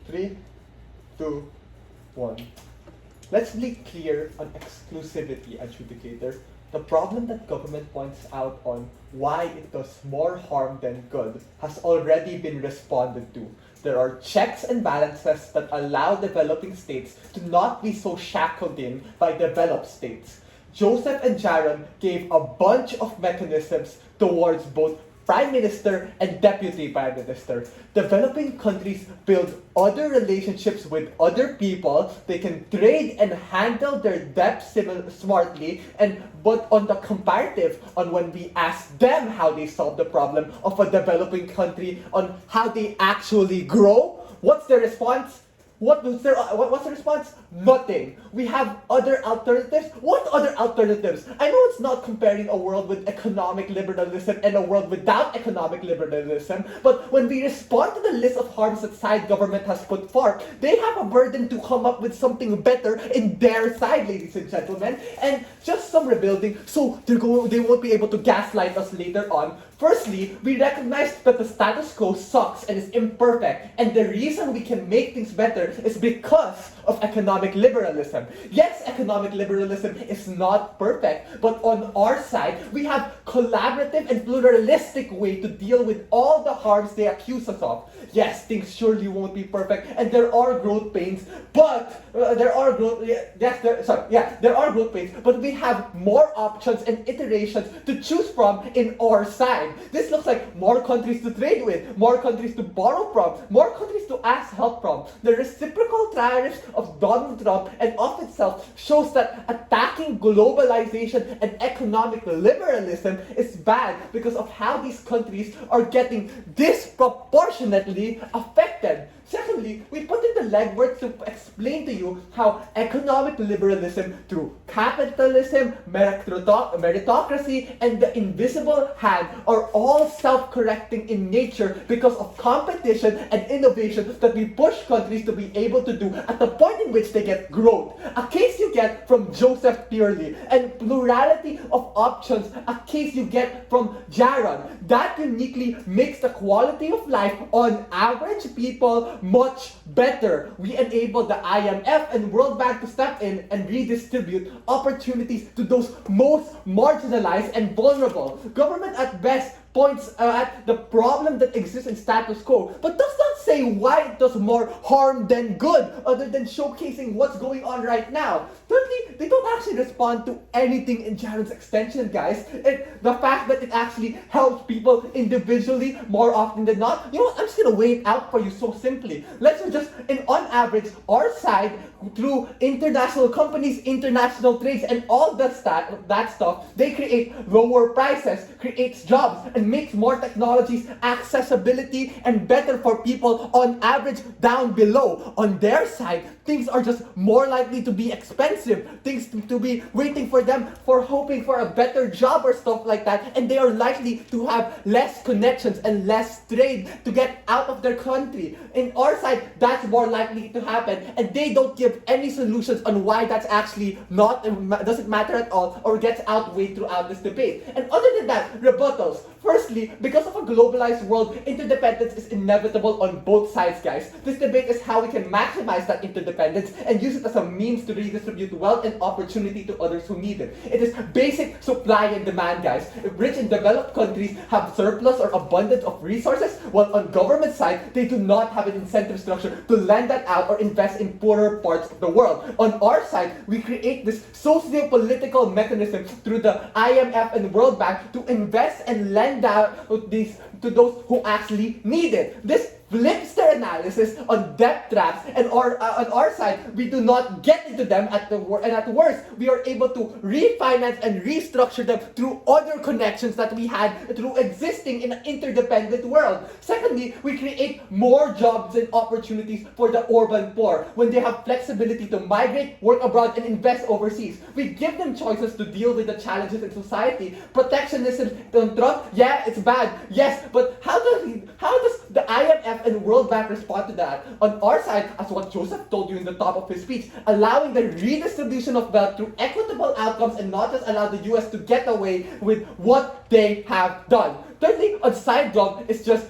3, 2, 1. Let's be clear on exclusivity, adjudicator. The problem that government points out on why it does more harm than good has already been responded to. There are checks and balances that allow developing states to not be so shackled in by developed states. Joseph and Jaron gave a bunch of mechanisms towards both Prime Minister and Deputy Prime Minister. Developing countries build other relationships with other people. They can trade and handle their debt smartly. But on the comparative, on when we ask them how they solve the problem of a developing country, on how they actually grow, what's their response? What's the response? Nothing. We have other alternatives. What other alternatives? I know it's not comparing a world with economic liberalism and a world without economic liberalism, but when we respond to the list of harms that side government has put forth, they have a burden to come up with something better in their side, ladies and gentlemen, and just some rebuilding, so they won't be able to gaslight us later on. Firstly, we recognize that the status quo sucks and is imperfect, and the reason we can make things better is because of economic liberalism. Yes, economic liberalism is not perfect, but on our side, we have collaborative and pluralistic way to deal with all the harms they accuse us of. Yes, things surely won't be perfect, and there are growth pains, but there are growth pains, but we have more options and iterations to choose from in our side. This looks like more countries to trade with, more countries to borrow from, more countries to ask help from. The reciprocal tariffs of Donald Trump and of itself shows that attacking globalization and economic liberalism is bad because of how these countries are getting disproportionately affected. Secondly, we put in the legwork to explain to you how economic liberalism through capitalism, meritocracy, and the invisible hand are all self-correcting in nature because of competition and innovation that we push countries to be able to do at the point in which they get growth. A case you get from Joseph purely, and plurality of options, a case you get from Jaron. That uniquely makes the quality of life on average people much better. We enable the IMF and World Bank to step in and redistribute opportunities to those most marginalized and vulnerable. Government at best points at the problem that exists in status quo, but does not say why it does more harm than good, other than showcasing what's going on right now. Thirdly, they don't actually respond to anything in Jaron's extension, guys. The fact that it actually helps people individually more often than not. You know what? I'm just gonna wait out for you so simply. Let's just, on average, our side, through international companies, international trades, and all that stuff, they create lower prices, creates jobs, and makes more technologies accessibility and better for people on average down below. On their side, things are just more likely to be expensive, things to be waiting for them for hoping for a better job or stuff like that, and they are likely to have less connections and less trade to get out of their country. In our side, that's more likely to happen, and they don't give any solutions on why that's actually doesn't matter at all or gets outweighed throughout this debate. And other than that, rebuttals. Firstly, because of a globalized world, interdependence is inevitable on both sides, guys. This debate is how we can maximize that interdependence and use it as a means to redistribute wealth and opportunity to others who need it. It is basic supply and demand, guys. If rich and developed countries have surplus or abundance of resources, while on government side, they do not have an incentive structure to lend that out or invest in poorer parts of the world. On our side, we create this socio-political mechanism through the IMF and World Bank to invest and lend out to those who actually need it. This flips their analysis on debt traps, and on our side, we do not get into them at worst, we are able to refinance and restructure them through other connections that we had through existing in an interdependent world. Secondly, we create more jobs and opportunities for the urban poor when they have flexibility to migrate, work abroad, and invest overseas. We give them choices to deal with the challenges in society. Protectionism, Trump, yeah, it's bad, yes, but how does the IMF and World Bank respond to that? On our side, as what Joseph told you in the top of his speech, allowing the redistribution of wealth through equitable outcomes and not just allow the US to get away with what they have done. thirdly, on side job, it's just,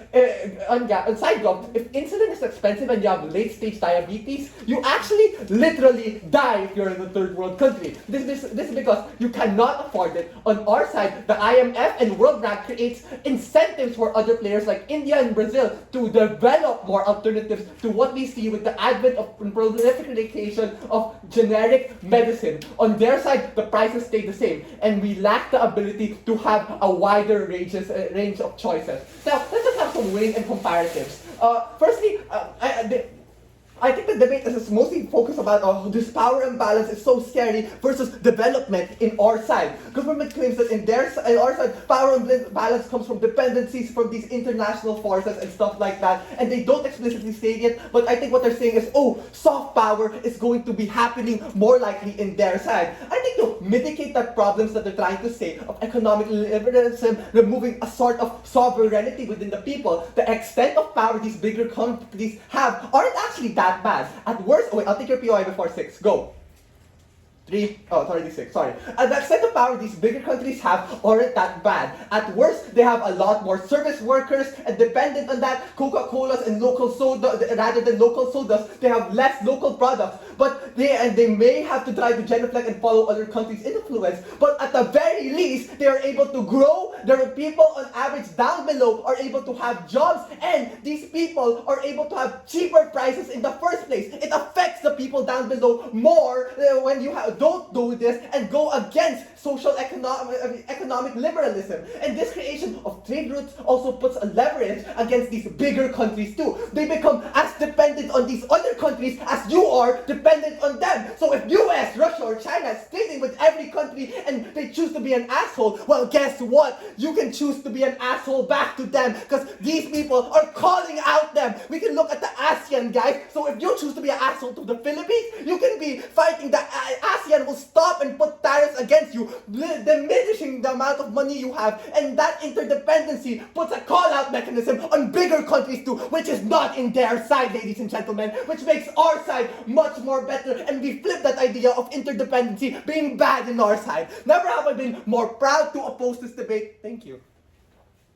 on side job, if insulin is expensive and you have late stage diabetes, you actually literally die if you're in a third world country. This is because you cannot afford it. On our side, the IMF and World Bank creates incentives for other players like India and Brazil to develop more alternatives to what we see with the advent of proliferation of generic medicine. On their side, the prices stay the same, and we lack the ability to have a wider range of choices. Now, let's just have some weighing and comparatives. Firstly, I think the debate is mostly focused about this power imbalance is so scary versus development in our side. Government claims that in our side, power imbalance comes from dependencies from these international forces and stuff like that, and they don't explicitly say it, but I think what they're saying is, soft power is going to be happening more likely in their side. I think to mitigate the problems that they're trying to say of economic liberalism, removing a sort of sovereignty within the people, the extent of power these bigger companies have aren't actually that bad. At worst, wait, I'll take your POI before 6. Go. 3, it's already 6, sorry. And the extent of power these bigger countries have aren't that bad. At worst, they have a lot more service workers, and dependent on that, Coca-Colas and local soda, rather than local sodas, they have less local products. But they may have to try to genuflect and follow other countries' influence. But at the very least, they are able to grow. There are people on average down below are able to have jobs, and these people are able to have cheaper prices in the first place. It affects the people down below more when you don't do this and go against economic liberalism. And this creation of trade routes also puts a leverage against these bigger countries too. They become as dependent on these other countries as you are dependent on them. So if US, Russia, or China is trading with every country and they choose to be an asshole, well, guess what? You can choose to be an asshole back to them, because these people are calling out them. We can look at the ASEAN, guys. So if you choose to be an asshole to the Philippines, you can be fighting the ASEAN will stop and put tariffs against you, diminishing the amount of money you have, and that interdependency puts a call-out mechanism on bigger countries too, which is not in their side, ladies and gentlemen, which makes our side much more better, and we flip that idea of interdependency being bad in our side. Never have I been more proud to oppose this debate. Thank you.